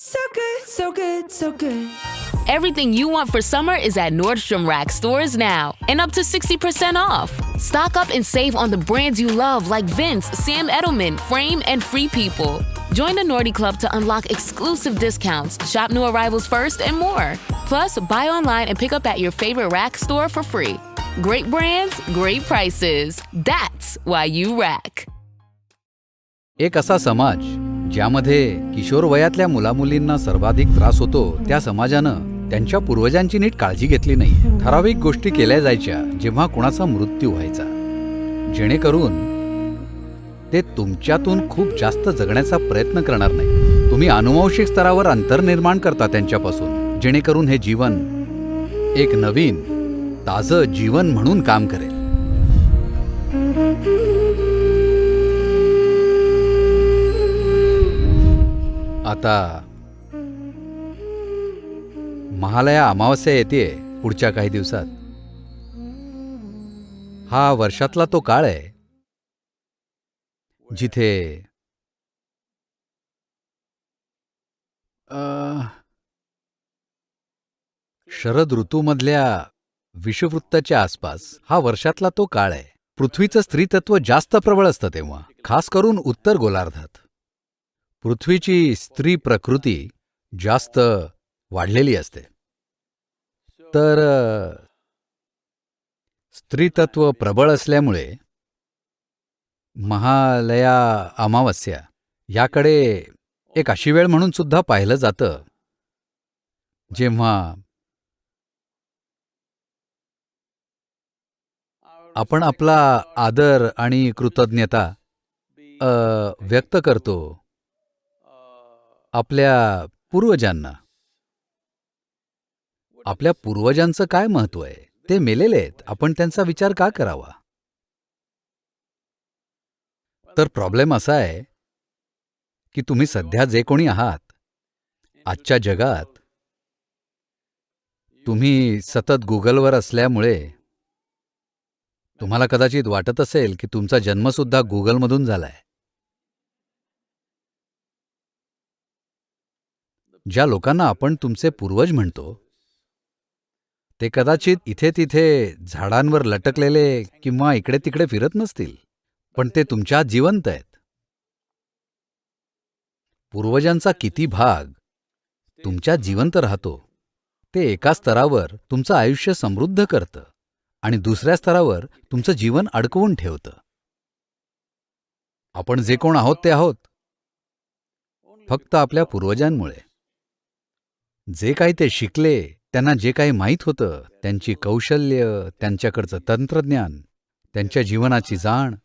So good, so good, so good. Everything you want for summer is at Nordstrom Rack stores now and up to 60% off. Stock up and save on the brands you love like Vince, Sam Edelman, Frame, and Free People. Join the Nordy Club to unlock exclusive discounts, shop new arrivals first, and more. Plus, buy online and pick up at your favorite Rack store for free. Great brands, great prices. That's why you Rack. एक असा समाज ज्यामध्ये किशोर वयातल्या मुलामुलींना सर्वाधिक त्रास होतो, त्या समाजानं त्यांच्या पूर्वजांची नीट काळजी घेतली नाही. ठराविक गोष्टी केल्या जायच्या जेव्हा कुणाचा मृत्यू व्हायचा, जेणेकरून ते तुमच्यातून खूप जास्त जगण्याचा प्रयत्न करणार नाही. तुम्ही अनुवांशिक स्तरावर अंतर निर्माण करता त्यांच्यापासून, जेणेकरून हे जीवन एक नवीन ताजं जीवन म्हणून काम करेल. आता महालया अमावस्या येते पुढच्या काही दिवसात. हा वर्षातला तो काळ आहे जिथे शरद ऋतूमधल्या विषुववृत्ताच्या आसपास हा वर्षातला तो काळ आहे. पृथ्वीचं स्त्रीतत्व जास्त प्रबळ असतं तेव्हा, खास करून उत्तर गोलार्धात. पृथ्वीची स्त्री प्रकृती जास्त वाढलेली असते, तर स्त्रीतत्व प्रबळ असल्यामुळे महालया अमावस्या याकडे एक अशी वेळ म्हणून सुद्धा पाहिलं जातं जेव्हा आपण आपला आदर आणि कृतज्ञता व्यक्त करतो आपल्या पूर्वजांना. आपल्या पूर्वजांचं काय महत्त्व आहे? ते मेलेले आहेत, आपण त्यांचा विचार का करावा? तर प्रॉब्लेम असा आहे की तुम्ही सध्या जे कोणी आहात आजच्या जगात, तुम्ही सतत गुगलवर असल्यामुळे तुम्हाला कदाचित वाटत असेल की तुमचा जन्मसुद्धा गुगलमधून झालाय. ज्या लोकांना आपण तुमचे पूर्वज म्हणतो ते कदाचित इथे तिथे झाडांवर लटकलेले किंवा इकडे तिकडे फिरत नसतील, पण ते तुमच्यात जिवंत आहेत. पूर्वजांचा किती भाग तुमच्यात जिवंत राहतो ते एका स्तरावर तुमचं आयुष्य समृद्ध करतं आणि दुसऱ्या स्तरावर तुमचं जीवन अडकवून ठेवतं. आपण जे कोण आहोत ते आहोत फक्त आपल्या पूर्वजांमुळे. जे काही ते शिकले, त्यांना जे काही माहीत होतं, त्यांची कौशल्य, त्यांच्याकडचं तंत्रज्ञान, त्यांच्या जीवनाची जाण,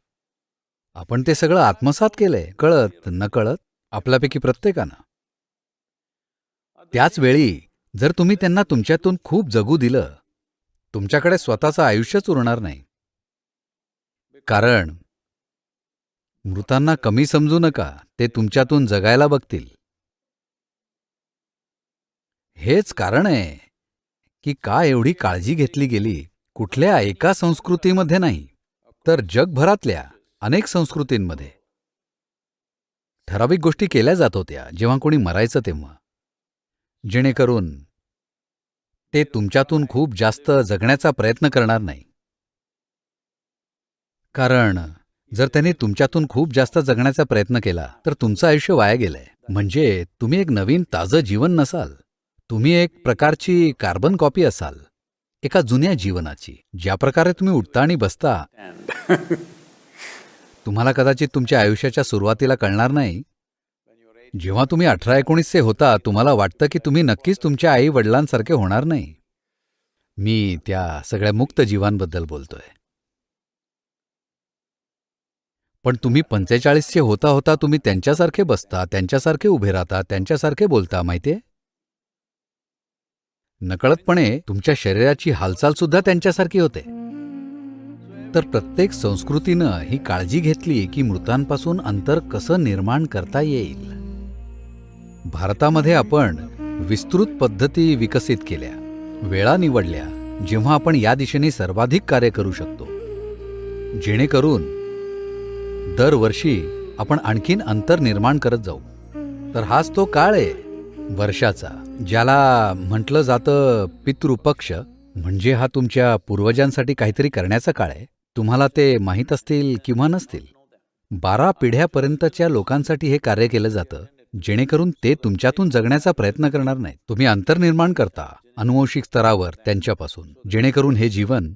आपण ते सगळं आत्मसात केलंय, कळत नकळत आपल्यापैकी प्रत्येकानं. त्याच वेळी जर तुम्ही त्यांना तुमच्यातून खूप जगू दिलं, तुमच्याकडे स्वतःचं आयुष्यच उरणार नाही. कारण मृतांना कमी समजू नका, ते तुमच्यातून जगायला बघतील. हेच कारण आहे की का एवढी काळजी घेतली गेली कुठल्या एका संस्कृतीमध्ये नाही, तर जगभरातल्या अनेक संस्कृतींमध्ये. ठराविक गोष्टी केल्या जात होत्या जेव्हा कोणी मरायचं तेव्हा, जेणेकरून ते तुमच्यातून खूप जास्त जगण्याचा प्रयत्न करणार नाही. कारण जर त्यांनी तुमच्यातून खूप जास्त जगण्याचा प्रयत्न केला तर तुमचं आयुष्य वाया गेलंय. म्हणजे तुम्ही एक नवीन ताजं जीवन नसाल, तुम्ही एक प्रकारची कार्बन कॉपी असाल एका जुन्या जीवनाची. ज्या प्रकारे तुम्ही उठता आणि बसता तुम्हाला कदाचित तुमच्या आयुष्याच्या सुरुवातीला कळणार नाही. जेव्हा तुम्ही 18-19 होता तुम्हाला वाटतं की तुम्ही नक्कीच तुमच्या आई वडिलांसारखे होणार नाही. मी त्या सगळ्या मुक्त जीवांबद्दल बोलतोय. पण तुम्ही 45 होता होता तुम्ही त्यांच्यासारखे बसता, त्यांच्यासारखे उभे राहता, त्यांच्यासारखे बोलता. माहितीये, नकळतपणे तुमच्या शरीराची हालचाल सुद्धा त्यांच्यासारखी होते. तर प्रत्येक संस्कृतीनं ही काळजी घेतली की मृतांपासून अंतर कसं निर्माण करता येईल. भारतामध्ये आपण विस्तृत पद्धती विकसित केल्या, वेळा निवडल्या जेव्हा आपण या दिशेने सर्वाधिक कार्य करू शकतो, जेणेकरून दरवर्षी आपण आणखीन अंतर निर्माण करत जाऊ. तर हाच तो काळ आहे वर्षाचा, ज्याला म्हटलं जातं पितृपक्ष, म्हणजे हा तुमच्या पूर्वजांसाठी काहीतरी करण्याचा काळ आहे. तुम्हाला ते माहीत असतील किंवा नसतील. 12 पिढ्यापर्यंतच्या लोकांसाठी हे कार्य केलं जातं, जेणेकरून ते तुमच्यातून जगण्याचा प्रयत्न करणार नाहीत. तुम्ही अंतर्निर्माण करता अनुवंशिक स्तरावर त्यांच्यापासून, जेणेकरून हे जीवन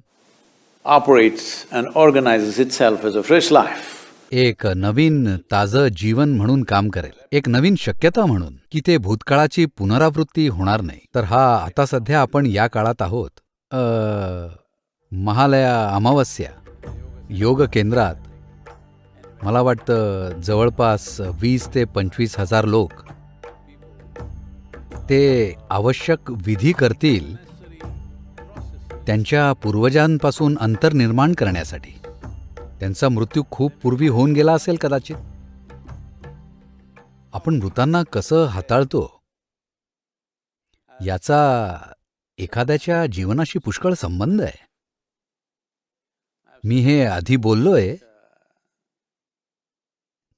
operates and organizes itself as a fresh life. एक नवीन ताजं जीवन म्हणून काम करेल, एक नवीन शक्यता म्हणून, की ते भूतकाळाची पुनरावृत्ती होणार नाही. तर हा आता सध्या आपण या काळात आहोत. महालया अमावस्या योग केंद्रात मला वाटतं जवळपास 20 ते 25 हजार लोक ते आवश्यक विधी करतील त्यांच्या पूर्वजांपासून अंतर्निर्माण करण्यासाठी. त्यांचा मृत्यू खूप पूर्वी होऊन गेला असेल कदाचित. आपण मृतांना कसं हाताळतो याचा एखाद्याच्या जीवनाशी पुष्कळ संबंध आहे. मी हे आधी बोललोय,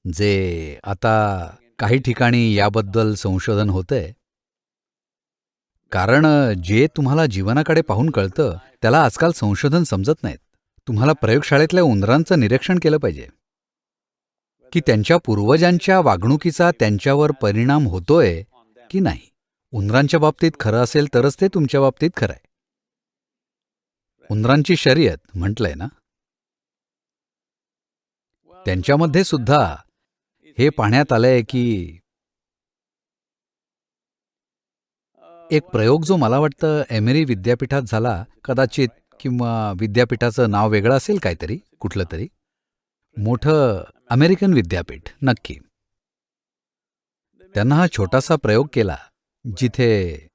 जे आता काही ठिकाणी याबद्दल संशोधन होतंय. कारण जे तुम्हाला जीवनाकडे पाहून कळतं त्याला आजकाल संशोधन समजत नाहीत. तुम्हाला प्रयोगशाळेतल्या उंदरांचं निरीक्षण केलं पाहिजे की त्यांच्या पूर्वजांच्या वागणुकीचा त्यांच्यावर परिणाम होतोय की नाही. उंदरांच्या बाबतीत खरं असेल तरच ते तुमच्या बाबतीत खरं आहे. उंदरांची शर्यत म्हटलंय ना, त्यांच्यामध्ये सुद्धा हे पाहण्यात आलंय की एक प्रयोग जो मला वाटतं एमेरी विद्यापीठात झाला, कदाचित, किंवा विद्यापीठाचं नाव वेगळं असेल काहीतरी, कुठलं तरी मोठं अमेरिकन विद्यापीठ नक्की. त्यांना हा छोटासा प्रयोग केला जिथे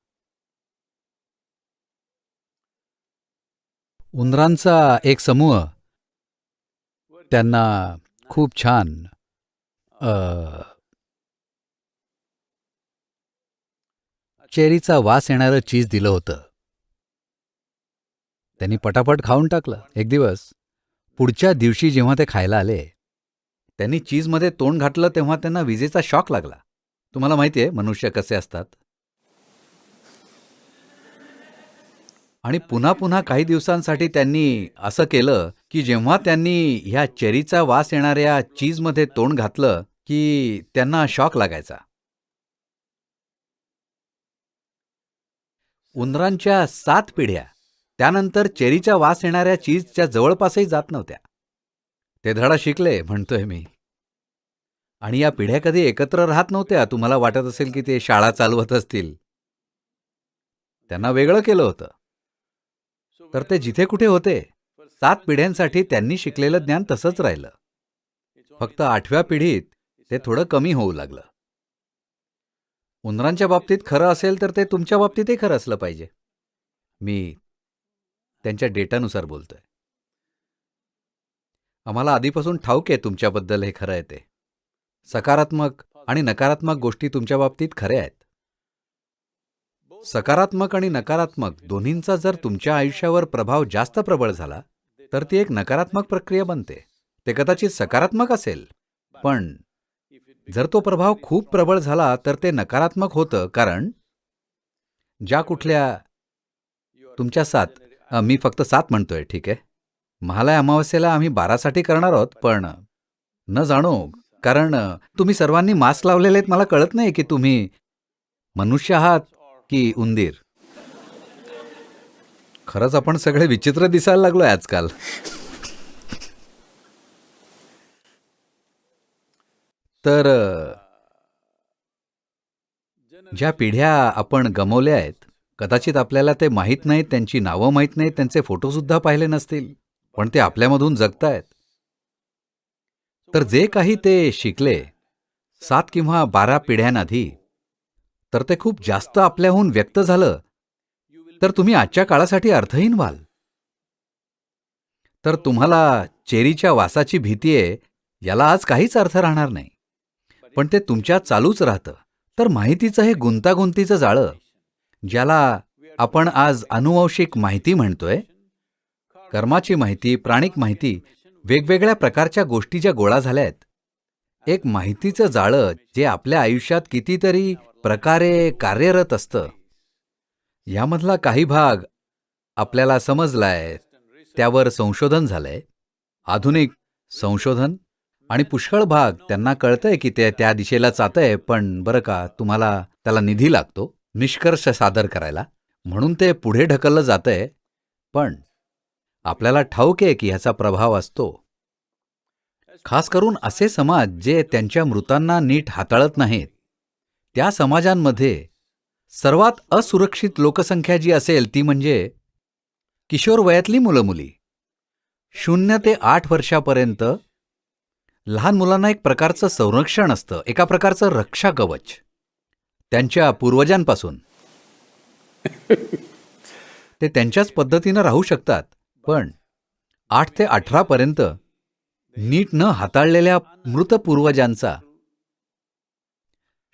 उंदरांचा एक समूह त्यांना खूप छान चेरीचा वास येणारं चीज दिलं होतं. त्यांनी पटापट खाऊन टाकलं. एक दिवस पुढच्या दिवशी जेव्हा ते खायला आले, त्यांनी चीजमध्ये तोंड घातलं तेव्हा त्यांना विजेचा शॉक लागला. तुम्हाला माहिती आहे मनुष्य कसे असतात. आणि पुन्हा पुन्हा काही दिवसांसाठी त्यांनी असं केलं की जेव्हा त्यांनी ह्या चेरीचा वास येणाऱ्या चीजमध्ये तोंड घातलं की त्यांना शॉक लागायचा. उंदरांच्या 7 पिढ्या त्यानंतर चेरीचा वास येणाऱ्या चीजच्या जवळपासही जात नव्हत्या. ते धडा शिकले म्हणतोय मी. आणि या पिढ्या कधी एकत्र राहत नव्हत्या. तुम्हाला वाटत असेल की ते शाळा चालवत असतील. त्यांना वेगळं केलं होतं. तर ते जिथे कुठे होते 7 पिढ्यांसाठी त्यांनी शिकलेलं ज्ञान तसंच राहिलं. फक्त 8व्या पिढीत ते थोडं कमी होऊ लागलं. उंदरांच्या बाबतीत खरं असेल तर ते तुमच्या बाबतीतही खरं असलं पाहिजे. मी त्यांच्या डेटानुसार बोलतोय. आम्हाला आधीपासून ठाऊक आहे तुमच्याबद्दल हे खरं आहे. ते सकारात्मक आणि नकारात्मक गोष्टी तुमच्या बाबतीत खऱ्या आहेत. सकारात्मक आणि नकारात्मक दोन्हींचा जर तुमच्या आयुष्यावर प्रभाव जास्त प्रबळ झाला तर ती एक नकारात्मक प्रक्रिया बनते. ते कदाचित सकारात्मक असेल, पण जर तो प्रभाव खूप प्रबळ झाला तर ते नकारात्मक होतं. कारण ज्या कुठल्या तुमच्या 7, मी फक्त 7 म्हणतोय, ठीक आहे. महालया अमावस्येला आम्ही 12साठी करणार आहोत, पण न जाणो, कारण तुम्ही सर्वांनी मास्क लावलेले आहेत. मला कळत नाही की तुम्ही मनुष्य आहात की उंदीर. खरंच आपण सगळे विचित्र दिसायला लागलोय आजकाल. तर ज्या पिढ्या आपण गमावल्या आहेत, कदाचित आपल्याला ते माहीत नाहीत, त्यांची नावं माहीत नाहीत, त्यांचे फोटोसुद्धा पाहिले नसतील, पण ते आपल्यामधून जगतायत. तर जे काही ते शिकले 7 किंवा 12 पिढ्यांआधी, तर ते खूप जास्त आपल्याहून व्यक्त झालं तर तुम्ही आजच्या काळासाठी अर्थहीन व्हाल. तर तुम्हाला चेरीच्या वासाची भीती आहे याला आज काहीच अर्थ राहणार नाही, पण ते तुमच्यात चालूच राहतं. तर माहितीचं हे गुंतागुंतीचं जाळं, ज्याला आपण आज अनुवंशिक माहिती म्हणतोय, कर्माची माहिती, प्राणिक माहिती, वेगवेगळ्या प्रकारच्या गोष्टी ज्या गोळा झाल्या आहेत, एक माहितीचं जाळं जे आपल्या आयुष्यात कितीतरी प्रकारे कार्यरत असतं. यामधला काही भाग आपल्याला समजलाय, त्यावर संशोधन झालंय, आधुनिक संशोधन, आणि पुष्कळ भाग त्यांना कळतंय की ते त्या दिशेला जातंय, पण बरं का तुम्हाला त्याला निधी लागतो निष्कर्ष सादर करायला, म्हणून ते पुढे ढकललं जातंय. पण आपल्याला ठाऊक आहे की ह्याचा प्रभाव असतो. खास करून असे समाज जे त्यांच्या मृतांना नीट हाताळत नाहीत, त्या समाजांमध्ये सर्वात असुरक्षित लोकसंख्या जी असेल ती म्हणजे किशोर वयातली मुलं-मुली. 0 ते 8 वर्षापर्यंत लहान मुलांना एक प्रकारचं संरक्षण असतं, एका प्रकारचं रक्षा कवच त्यांच्या पूर्वजांपासून. ते त्यांच्याच पद्धतीनं राहू शकतात, पण 8 ते 18 पर्यंत नीट न हाताळलेल्या मृत पूर्वजांचा,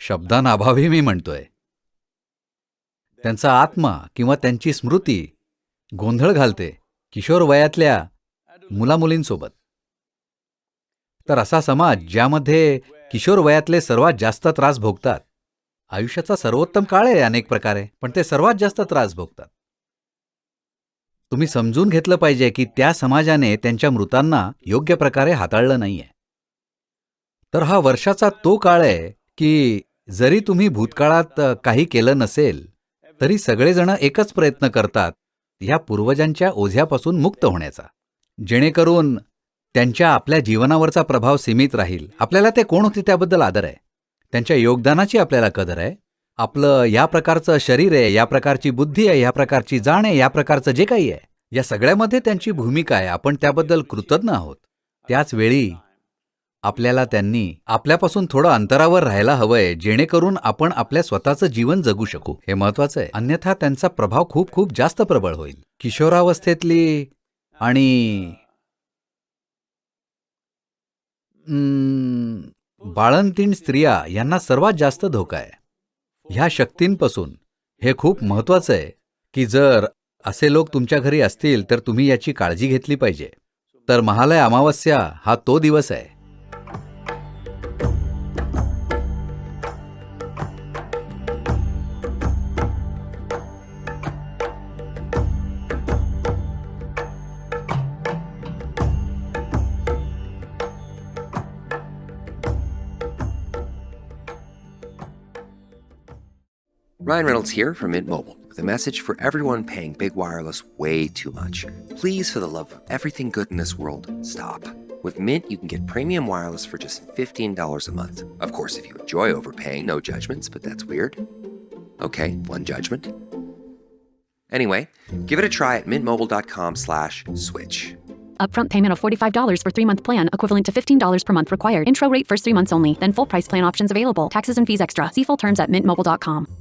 शब्दांअभावी मी म्हणतोय, त्यांचा आत्मा किंवा त्यांची स्मृती गोंधळ घालते किशोर वयातल्या मुलामुलींसोबत. तर असा समाज ज्यामध्ये किशोर वयातले सर्वात जास्त त्रास भोगतात, आयुष्याचा सर्वोत्तम काळ आहे अनेक प्रकारे, पण ते सर्वात जास्त त्रास भोगतात. तुम्ही समजून घेतलं पाहिजे की त्या समाजाने त्यांच्या मृतांना योग्य प्रकारे हाताळलं नाहीये. तर हा वर्षाचा तो काळ आहे की जरी तुम्ही भूतकाळात काही केलं नसेल तरी सगळेजण एकच प्रयत्न करतात ह्या पूर्वजांच्या ओझ्यापासून मुक्त होण्याचा, जेणेकरून त्यांच्या आपल्या जीवनावरचा प्रभाव सीमित राहील. आपल्याला ते कोण होते त्याबद्दल आदर आहे, त्यांच्या योगदानाची आपल्याला कदर आहे. आपलं या प्रकारचं शरीर आहे, या प्रकारची बुद्धी आहे, या प्रकारची जाण आहे, या प्रकारचं जे काही आहे, या सगळ्यामध्ये त्यांची भूमिका आहे. आपण त्याबद्दल कृतज्ञ आहोत. त्याच वेळी आपल्याला त्यांनी आपल्यापासून थोडं अंतरावर राहायला हवंय, जेणेकरून आपण आपल्या स्वतःचं जीवन जगू शकू. हे महत्वाचं आहे. अन्यथा त्यांचा प्रभाव खूप खूप जास्त प्रबळ होईल. किशोरावस्थेतली आणि बाळंतीण स्त्रिया यांना सर्वात जास्त धोका आहे. ह्या शक्तींपासून हे खूप महत्वाचं आहे की जर असे लोक तुमच्या घरी असतील तर तुम्ही याची काळजी घेतली पाहिजे. तर महालय अमावस्या हा तो दिवस आहे. Ryan Reynolds here from Mint Mobile with a message for everyone paying big wireless way too much. Please, for the love of everything good in this world, stop. With Mint, you can get premium wireless for just $15 a month. Of course, if you enjoy overpaying, no judgments, but that's weird. Okay, one judgment. Anyway, give it a try at mintmobile.com/switch. Upfront payment of $45 for 3-month plan, equivalent to $15 per month required. Intro rate first 3 months only, then full price plan options available. Taxes and fees extra. See full terms at mintmobile.com.